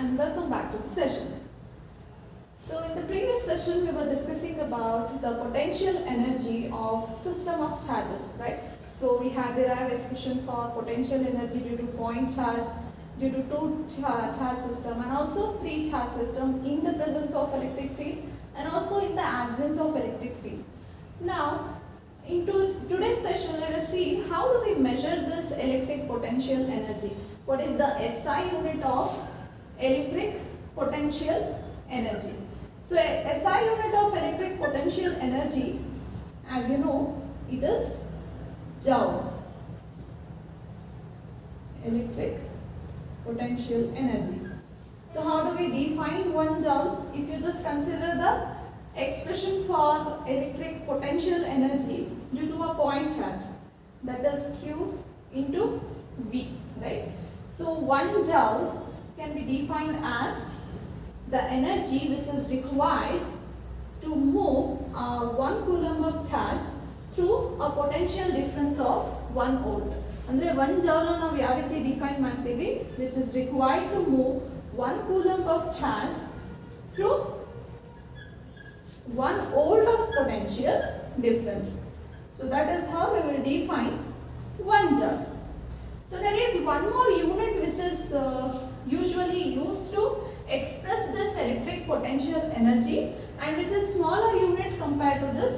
and welcome back to the session. So in the previous session we were discussing about the potential energy of system of charges, right? So we had derived expression for potential energy due to point charge, due to two charge system, and also three charge system in the presence of electric field and also in the absence of electric field. Now in today's session, let us see how do we measure this electric potential energy. What is the SI unit of electric potential energy? So SI unit of electric potential energy, as you know, it is joules. Electric potential energy. So how do we define 1 joule? If you just consider the expression for electric potential energy due to a point charge, that is Q into V, right? So 1 joule can be defined as the energy which is required to move 1 coulomb of charge through a potential difference of 1 volt. Andre 1 joule ನಾವು ಯಾವ ರೀತಿ define ಮಾಡ್ತೀವಿ, which is required to move 1 coulomb of charge through 1 volt of potential difference. So that is how we will define 1 joule. So there is one more unit which is usually used to express this electric potential energy and which is smaller unit compared to this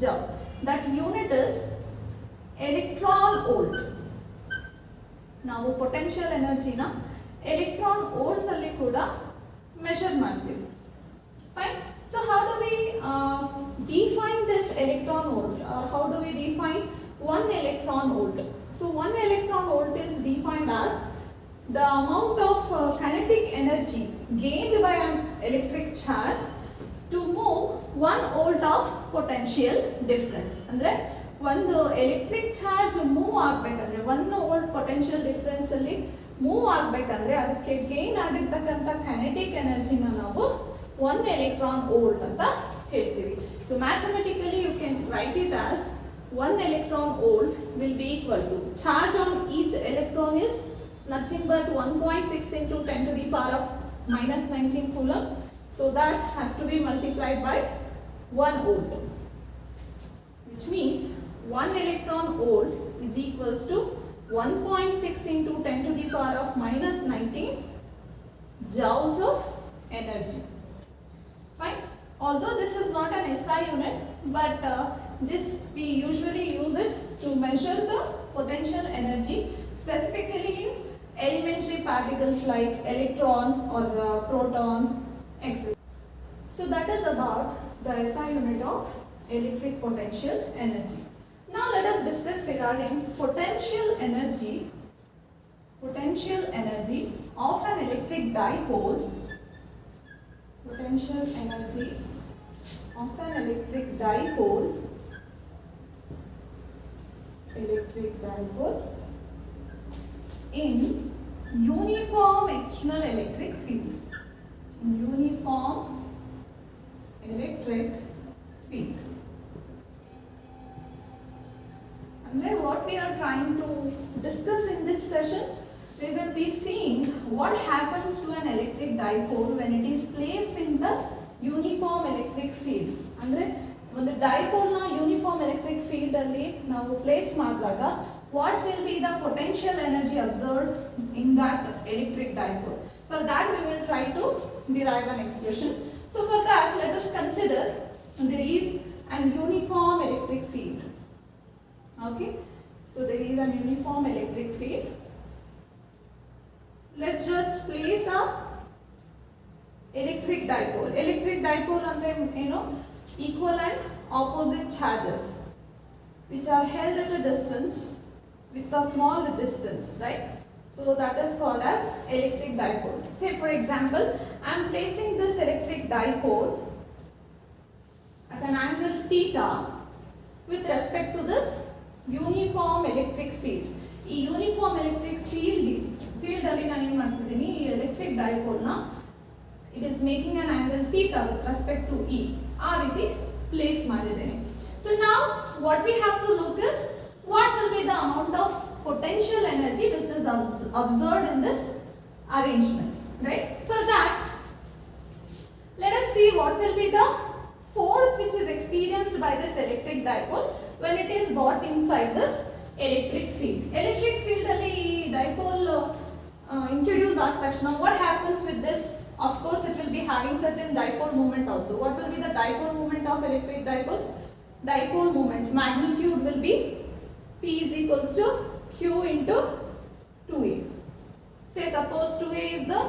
joule. That unit is electron volt. ನಾವು potential energy na electron volts ಅಲ್ಲಿ ಕೂಡ measure ಮಾಡ್ತೀವಿ. Fine. So how do we define this electron volt? How do we define 1 electron volt? So 1 electron volt is defined as the amount of kinetic energy gained by an electric charge to move 1 volt of potential difference. Andre ಒಂದು electric charge move ಆಗಬೇಕಂದ್ರೆ 1 volt potential difference ಅಲ್ಲಿ move ಆಗಬೇಕಂದ್ರೆ ಅದಕ್ಕೆ gain ಆಗಿರ್ತಕ್ಕಂಥ kinetic ಎನರ್ಜಿನ ನಾವು 1 electron volt ಅಂತ ಹೇಳ್ತೀವಿ. So mathematically you can write it as 1 electron volt will be equal to charge on each electron is nothing but 1.6 into 10 to the power of minus 19 coulomb. So that has to be multiplied by 1 volt, which means 1 electron volt is equals to 1.6 into 10 to the power of minus 19 joules of energy. Fine. Although this is not an SI unit, but this we usually use it to measure the potential energy specifically in elementary particles like electron or proton, etc. So that is about the SI unit of electric potential energy. Now let us discuss regarding potential energy of an electric dipole. Potential energy of an electric dipole in uniform external electric field. In uniform electric field. And then what we are trying to discuss in this session, we will be seeing what happens to an electric dipole when it is placed in the uniform electric field. Andre ಒಂದು dipole ನ uniform electric field ಅಲ್ಲಿ ನಾವು place ಮಾಡಿದಾಗ what will be the potential energy observed in that electric dipole. For that we will try to derive an expression. So for that let us consider there is an uniform electric field. Okay, so there is an uniform electric field. Let's just place a electric dipole. Electric dipole andre equal and opposite charges which are held at a distance with a small distance, right? So that is called as electric dipole. Say for example, I am placing this electric dipole at an angle theta with respect to this uniform electric field. ಈ uniform electric field ಅಲ್ಲಿ ನಾನು ಏನು ಮಾಡ್ತಿದ್ದೀನಿ, ಈ electric dipole ನ it is making an angle theta with respect to E, ಆ ರೀತಿ place ಮಾಡಿದ್ದೇನೆ. So now what we have to look is what will be the amount of potential energy which is observed in this arrangement, right? For that the force which is experienced by this electric dipole when it is brought inside this electric field. Electric field alli dipole introduce aad takshana what happens with this? Of course it will be having certain dipole moment also. What will be the dipole moment of electric dipole? Dipole moment magnitude will be P is equals to Q into 2A. Say suppose 2A is the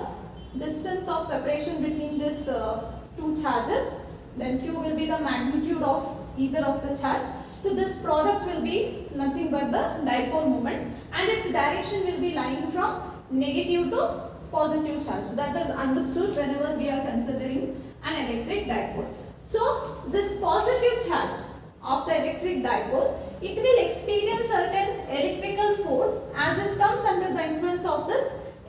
distance of separation between this two charges, then Q will be the magnitude of either of the charge. So this product will be nothing but the dipole moment, and its direction will be lying from negative to positive charge. So that is understood whenever we are considering an electric dipole. So this positive charge of the electric dipole, it will experience certain electrical force as it comes under the influence of this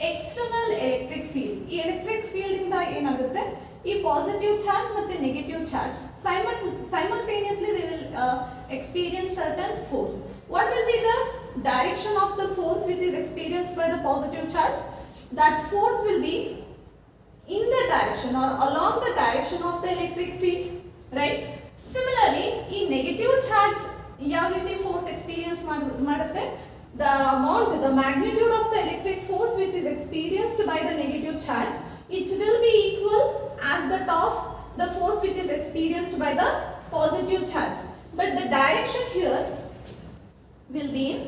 external electric field. ಈ electric field ಇಂದ ಏನಾಗುತ್ತೆ, ಈ positive charge ಮತ್ತೆ negative charge simultaneously they will experience certain force. What will be the direction of the force which is experienced by the positive charge? That force will be in the direction or along the direction of the electric field, right? Similarly, ಈ negative charge ಯಾವ ರೀತಿ force experience ಮಾಡುತ್ತೆ? The amount, the magnitude of the electric force which is experienced by the negative charge, it will be equal as that of the force which is experienced by the positive charge. But the direction here will be in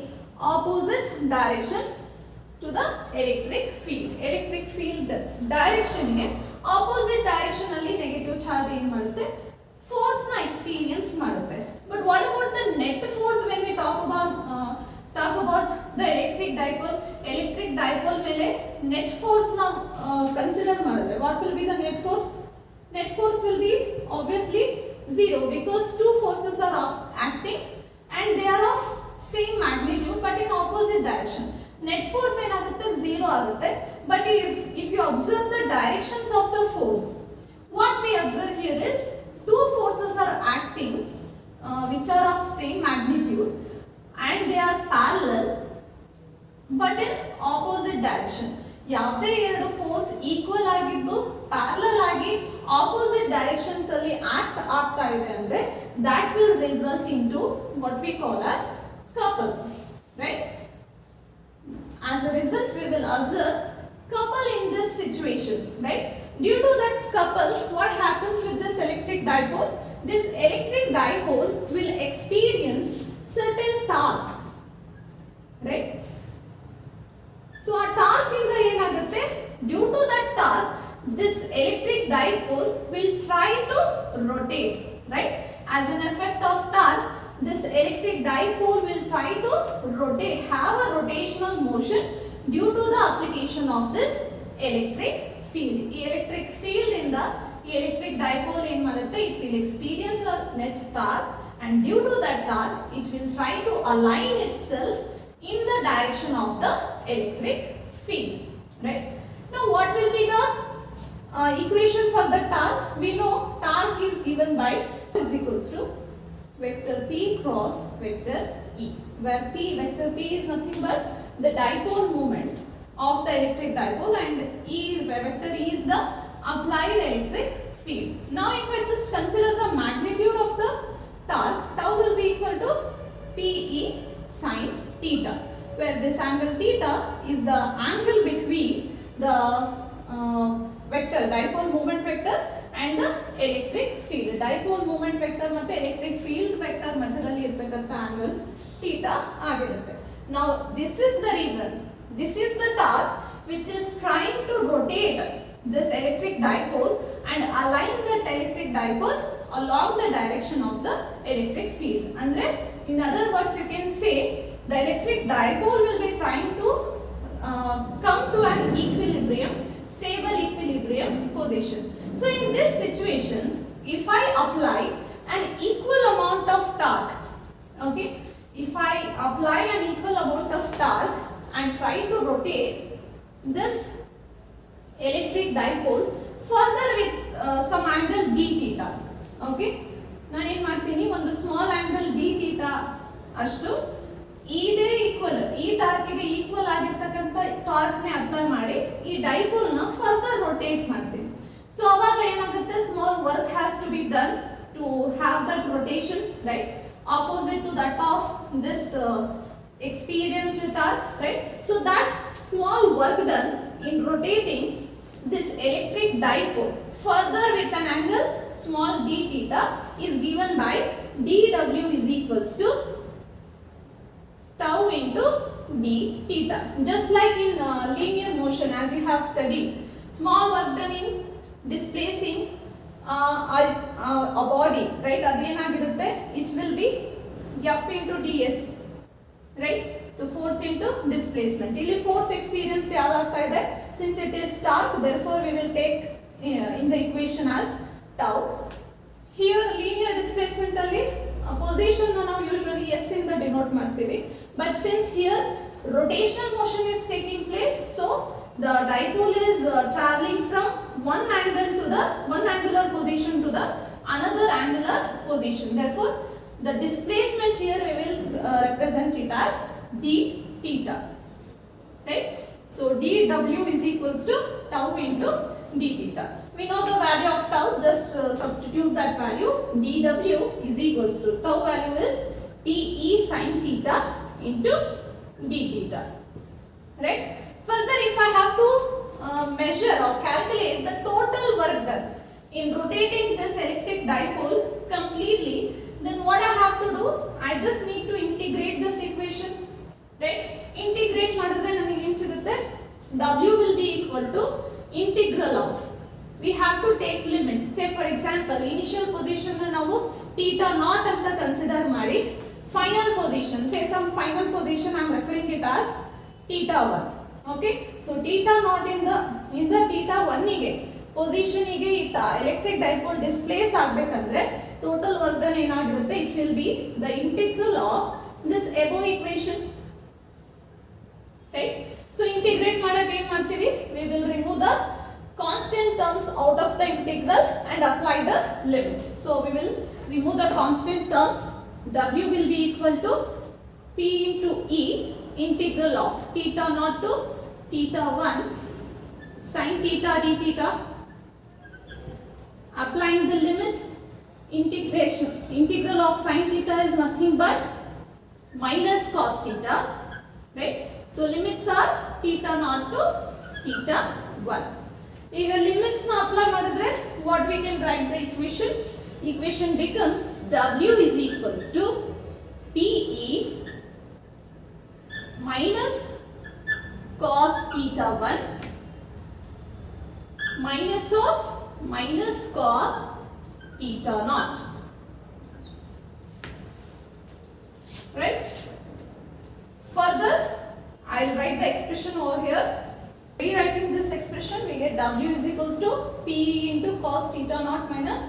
opposite direction to the electric field. Electric field direction ಗೆ opposite direction ಅಲ್ಲಿ negative charge ಏನು ಮಾಡುತ್ತೆ? Force na experience ಮಾಡುತ್ತೆ. But what about the net force when we talk about the electric dipole? Electric dipole ಮೇಲೆ net force na consider ಮಾಡಿದ್ರೆ what will be the net force? Net force will be obviously zero because two forces are acting and they are of same magnitude but in opposite direction. Net force ಏನಾಗುತ್ತೆ? Zero ಆಗುತ್ತೆ. But if you observe the directions of the force, what we observe here is two forces are acting which are of same magnitude and they are parallel but in opposite direction. ಯಾವುದೇ ಎರಡು force equal ಆಗಿದ್ದು parallel ಆಗಿ opposite directions ಅಲ್ಲಿ act ಆಗ್ತಾ ಇದೆ ಅಂದ್ರೆ that will result into what we call as couple, right? As a result we will observe couple in this situation, right? Due to that couple, what happens with this electric dipole? This electric dipole will experience certain torque, right? So a torque inda enagutte? Due to that torque, this electric dipole will try to rotate, right? As an effect of torque, this electric dipole will try to rotate, have a rotational motion due to the application of this electric field. Electric field in the electric dipole in madutte, it will experience a net torque and due to that torque it will try to align itself in the direction of the electric field, right? Now what will be the equation for the torque? We know torque is given by is equals to vector P cross vector E, where vector P is nothing but the dipole moment of the electric dipole and vector E is the applied electric field. Now if I just consider the magnitude of the torque, tau will be equal to PE sin theta, where this angle theta is the angle between the vector, dipole moment vector and the electric field. Dipole moment vector ಮತ್ತೆ electric field vector ಮಧ್ಯದಲ್ಲಿ ಇರತಕ್ಕಂತ angle theta ಆಗಿರುತ್ತೆ. Now this is the reason, this is the torque which is trying to rotate this electric dipole and align that electric dipole along the direction of the electric field. Andre, in other words you can say the electric dipole will be trying to come to an equilibrium, stable equilibrium position. So in this situation, if I apply an equal amount of torque, okay, if I apply an equal amount of torque and try to rotate this electric dipole further with some angle d theta, okay, ನಾನು ಏನು ಮಾಡ್ತೀನಿ, ಒಂದು small angle d theta ಅಷ್ಟು ಇದೇ equal, ಈ ಟಾರ್ಕ್ಗೆ equal ಆಗಿರ್ತಕ್ಕಂಥ ಟಾರ್ಕ್ನೇ apply ಮಾಡಿ ಈ ಡೈಪೋಲ್ನ ಫರ್ದರ್ ರೊಟೇಟ್ ಮಾಡ್ತೀನಿ. ಸೊ ಅವಾಗ ಏನಾಗುತ್ತೆ, small work has to be done to have that rotation, right, opposite to that of this experienced torque, right? So that small work done in rotating this electric dipole further with an angle small d theta is given by dw is equals to tau into d theta. Just like in linear motion, as you have studied, small work done in displacing a body, right, adenagirutte, it will be f into ds, right? So force into displacement. Illi force experience yaad aagta ide, since it is torque, therefore we will take in the equation as tau. Here linear displacement alli position na ನಾವು usually s ಇಂದ denote ಮಾಡ್ತೀವಿ, but since here rotational motion is taking place, so the dipole is traveling from one angular position to the another angular position. Therefore the displacement here we will represent it as d theta, right? So dw is equals to tau into d theta. We know the value of tau, just substitute that value. dw is equals to tau value is pe sin theta into d theta, right? Further, if I have to measure or calculate the total work done in rotating this electric dipole completely, then what I have to do, I just need to integrate this equation, right? Integrate madidre namage ಏನು ಸಿಗುತ್ತೆ, w will be equal to integral of, we have to take limits. Say for example, initial position na ನಾವು theta naught ಅಂತ consider ಮಾಡಿ, final position, say some final position I am referring it as theta 1. Okay, so theta naught in the theta 1 ಗೆ position ಗೆ electric dipole displace ಆಗಬೇಕಂದ್ರೆ total work done ಏನಾಗಿರುತ್ತೆ, it will be the integral of this above equation, right? So integrate ಮಾಡಾಗ ಏನು ಮಾಡ್ತೀವಿ, we will remove the constant terms out of the integral and apply the limits. So we will remove the constant terms. W will be equal to P into E integral of theta naught to theta 1 sin theta d theta. Applying the limits, integral of sin theta is nothing but minus cos theta, right? So limits are theta naught to theta 1. ಈಗ limits ನ apply ಮಾಡಿದ್ರೆ what we can write the equation becomes w is equals to pe minus cos theta 1 minus of minus cos theta naught, right? Further I'll write the expression over here. Rewriting this expression, we get w is equals to p into cos theta naught minus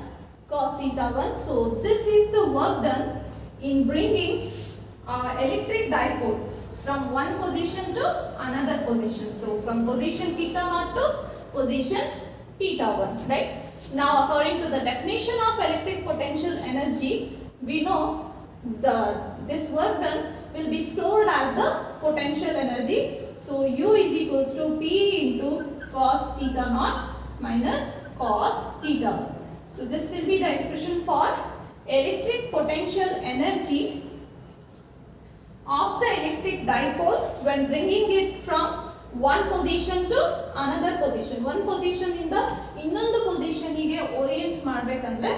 cos theta 1. So this is the work done in bringing electric dipole from one position to another position. So from position theta naught to position theta 1, right? Now according to the definition of electric potential energy, we know this work done will be stored as the potential energy. So U is equals to P into cos theta naught minus cos theta 1. So this will be the expression for electric potential energy of the electric dipole when bringing it from one position to another position. One position in the ಇನ್ನೊಂದು position ಗೆ orient ಮಾಡಬೇಕಂದ್ರೆ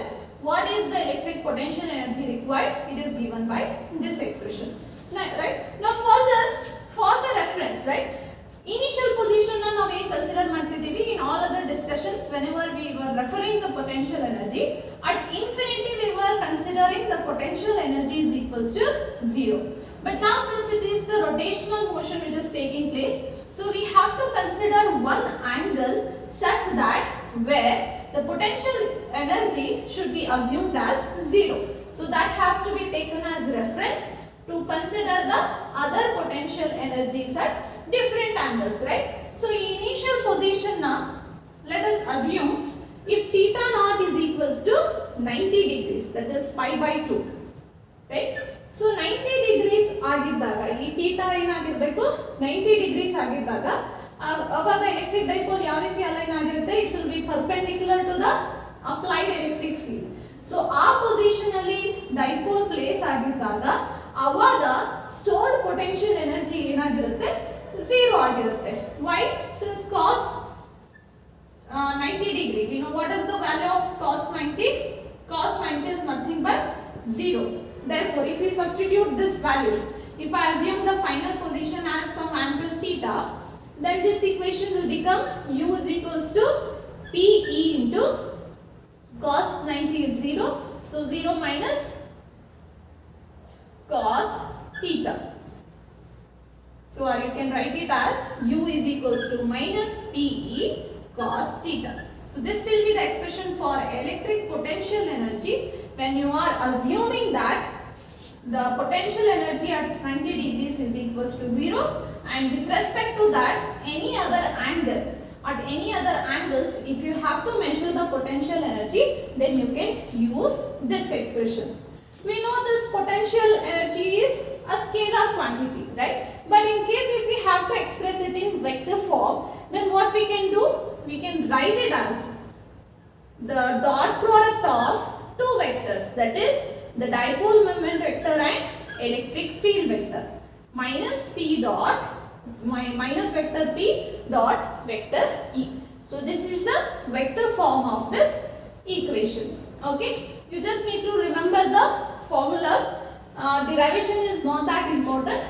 what is the electric potential energy required? It is given by this expression, right? Now further, for the reference, right, initial position na ನಾವು ಏನು consider ಮಾಡ್ತಿದ್ದೀವಿ in all other discussions, whenever we were referring the potential energy at infinity, we were considering the potential energy is equals to 0. But now since it is the rotational motion which is taking place, so we have to consider one angle such that where the potential energy should be assumed as 0. So that has to be taken as reference to consider the other potential energies at different angles, right? So initial position now, let us assume if theta naught is equals to 90 degrees, that is pi by 2, right? So 90 degrees ಆಗಿದ್ದಾಗ ಈ theta ಏನಾಗಿರಬೇಕು 90 degrees ಆಗಿದ್ದಾಗ ಅವಾಗ electric dipole ಯಾವ ರೀತಿ align ಆಗಿರುತ್ತೆ, it will be perpendicular to the applied electric field. So ಆ position ಅಲ್ಲಿ ಡೈಪೋಲ್ ಪ್ಲೇಸ್ ಆಗಿದ್ದಾಗ ಅವಾಗ ಸ್ಟೋರ್ಡ್ ಪೊಟೆನ್ಷಿಯಲ್ ಎನರ್ಜಿ ಏನಾಗಿರುತ್ತೆ, 0 ಆಗಿರುತ್ತೆ. Y? Since cos 90 degree, we know what is the value of cos 90? Cos 90 is nothing but 0. Therefore, if we substitute these values, if I assume the final position as some angle theta, then this equation will become u is equals to Pe into cos 90 is 0. So 0 minus cos theta. So you can write it as u is equals to minus Pe cos theta. So this will be the expression for electric potential energy when you are assuming that the potential energy at 90 degrees is equals to 0, and with respect to that any other angle, at any other angles, if you have to measure the potential energy, then you can use this expression. We know this potential energy is a scalar quantity, right? But in case if we have to express it in vector form, then what we can do? We can write it as the dot product of two vectors, that is the dipole moment vector and electric field vector, minus P dot minus vector P dot vector E. So this is the vector form of this equation. Okay, you just need to remember the formulas. Derivation is not that important,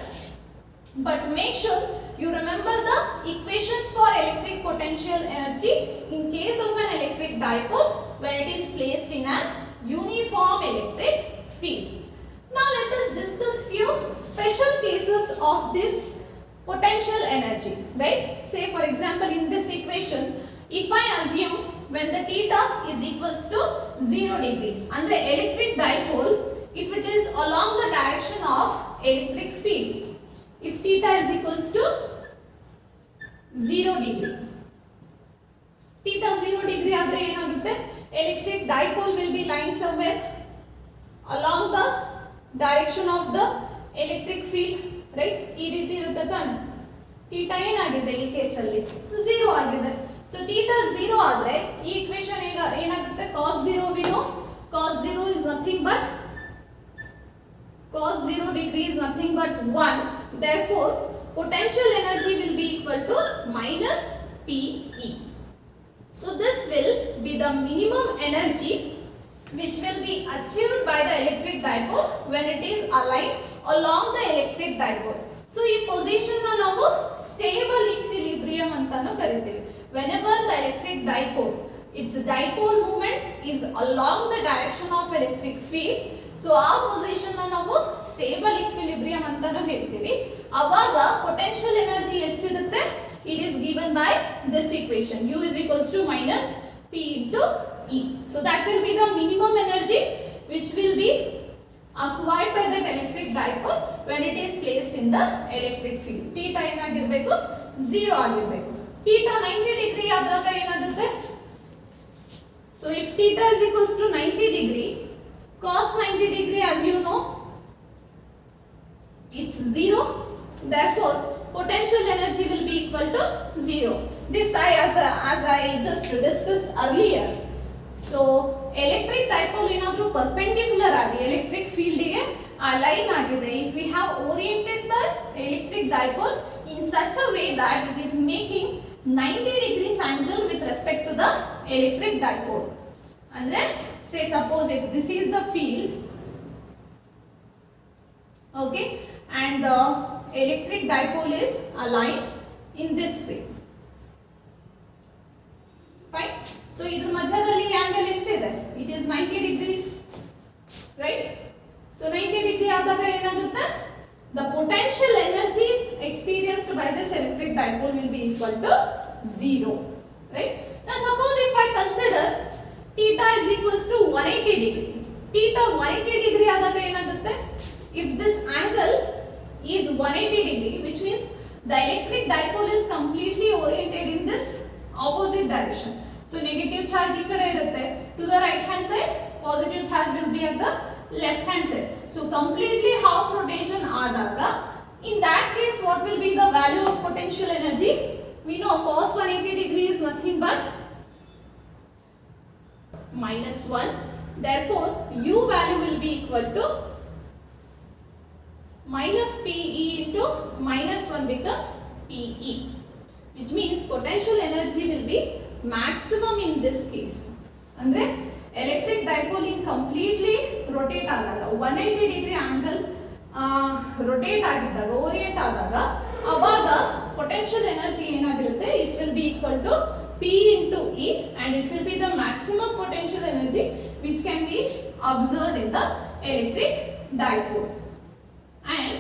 but make sure you remember the equations for electric potential energy in case of an electric dipole when it is placed in an uniform electric field. Now let us discuss few special cases of this potential energy, right? Say for example in this equation, if I assume when the theta is equals to 0 degrees and the electric dipole, if it is along the direction of electric field, if theta is equals to 0 degree, theta 0 degree ಆದರೆ ಏನಾಗುತ್ತೆ, electric dipole will be lying somewhere along the direction of the electric field, right? ಈ ರೀತಿ ಇರುತ್ತೆ ತಾನೆ. theta ಏನಾಗಿದೆ ಈ case ಅಲ್ಲಿ 0 ಆಗಿದೆ. ಸೊ theta 0 ಆದ್ರೆ ಈ ಇಕ್ವೇಶನ್ ಏನಾಗುತ್ತೆ, cos 0 we know cos 0 is nothing but cos 0 degree is nothing but 1. Therefore, potential energy will be equal to minus Pe. So this will be the minimum energy which will be achieved by the electric dipole when it is aligned along the electric dipole. So ಈ position ನ ನಾವು stable equilibrium ಅಂತಾನೂ ಕರಿತೀವಿ. Whenever the electric dipole, its dipole moment is along the direction of electric field, so ಆ position ನಾವು stable equilibrium ಅಂತಾನೂ ಹೇಳ್ತೀವಿ. ಅವಾಗ ಪೊಟೆನ್ಷಿಯಲ್ ಎನರ್ಜಿ ಎಷ್ಟಿರುತ್ತೆ, it is given by this equation, u is equals to minus P into E. So that will be the minimum energy which will be acquired by that electric dipole when it is placed in the electric field. theta ಏನಾಗಿರಬೇಕು, 0 ಆಗಿರಬೇಕು. theta 90 degree ಆದಾಗ ಏನಾಗುತ್ತೆ, so if theta is equals to 90 degree, cos 90 degree as you know it's 0. Therefore potential energy will be equal to 0. This as I just discussed earlier. So electric dipole ಏನಾದರೂ perpendicular ಆಗಿ electric field ಗೆ align ಆಗಿದೆ, if we have oriented the electric dipole in such a way that it is making 90 degrees angle with respect to the electric dipole. ಅಂದ್ರೆ say suppose if this is the field, okay, and the electric dipole is aligned in this way, fine. So iದ್ರ ಮಧ್ಯದಲ್ಲಿ angle ಎಷ್ಟಿದೆ, it is 90 degrees, right? So 90 degree ಆದಾಗ ಏನಾಗುತ್ತೆ, the potential energy experienced by this electric dipole will be equal to 0, right? Now suppose if I consider theta is equals to 180 degree. Theta 180 degree ಆದಾಗ ಏನಾಗುತ್ತೆ, if this angle is 180 degree, which means the electric dipole is completely oriented in this opposite direction. So negative charge ಈ ಕಡೆ ಇರುತ್ತೆ to the right hand side, positive charge will be at the left hand side. So completely half rotation ಆದಾಗ, in that case what will be the value of potential energy? We know cos 180 degree is nothing but minus 1 therefore u value will be equal to minus PE into minus 1 becomes PE, which means potential energy will be maximum in this case. Andre electric dipole in completely rotate ಆದಾಗ 180 degree angle rotate ಆಗಿದ್ದಾಗ orient ಆದಾಗ ಅವಾಗ potential energy ಏನಾಗಿರುತ್ತೆ, it will be equal to P into E and it will be the maximum potential energy which can be observed in the electric dipole. And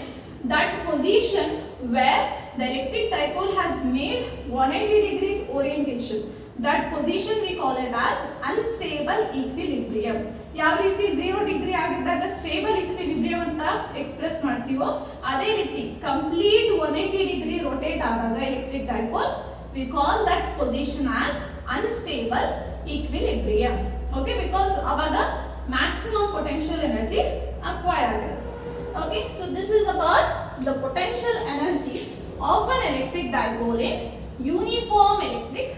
that position where the electric dipole has made 180 degrees orientation, that position we call it as unstable equilibrium. ಯಾವ ರೀತಿ 0 degree ಆಗಿದ್ದಾಗ stable equilibrium ಅಂತ express ಮಾಡ್ತೀವೋ ಅದೇ ರೀತಿ complete 180 degree rotate ಆದಾಗ electric dipole we call that position as unstable equilibrium. Okay, because ಅವಾಗ maximum potential energy acquire ಆಗುತ್ತೆ. Okay, so this is about the potential energy of an electric dipole in uniform electric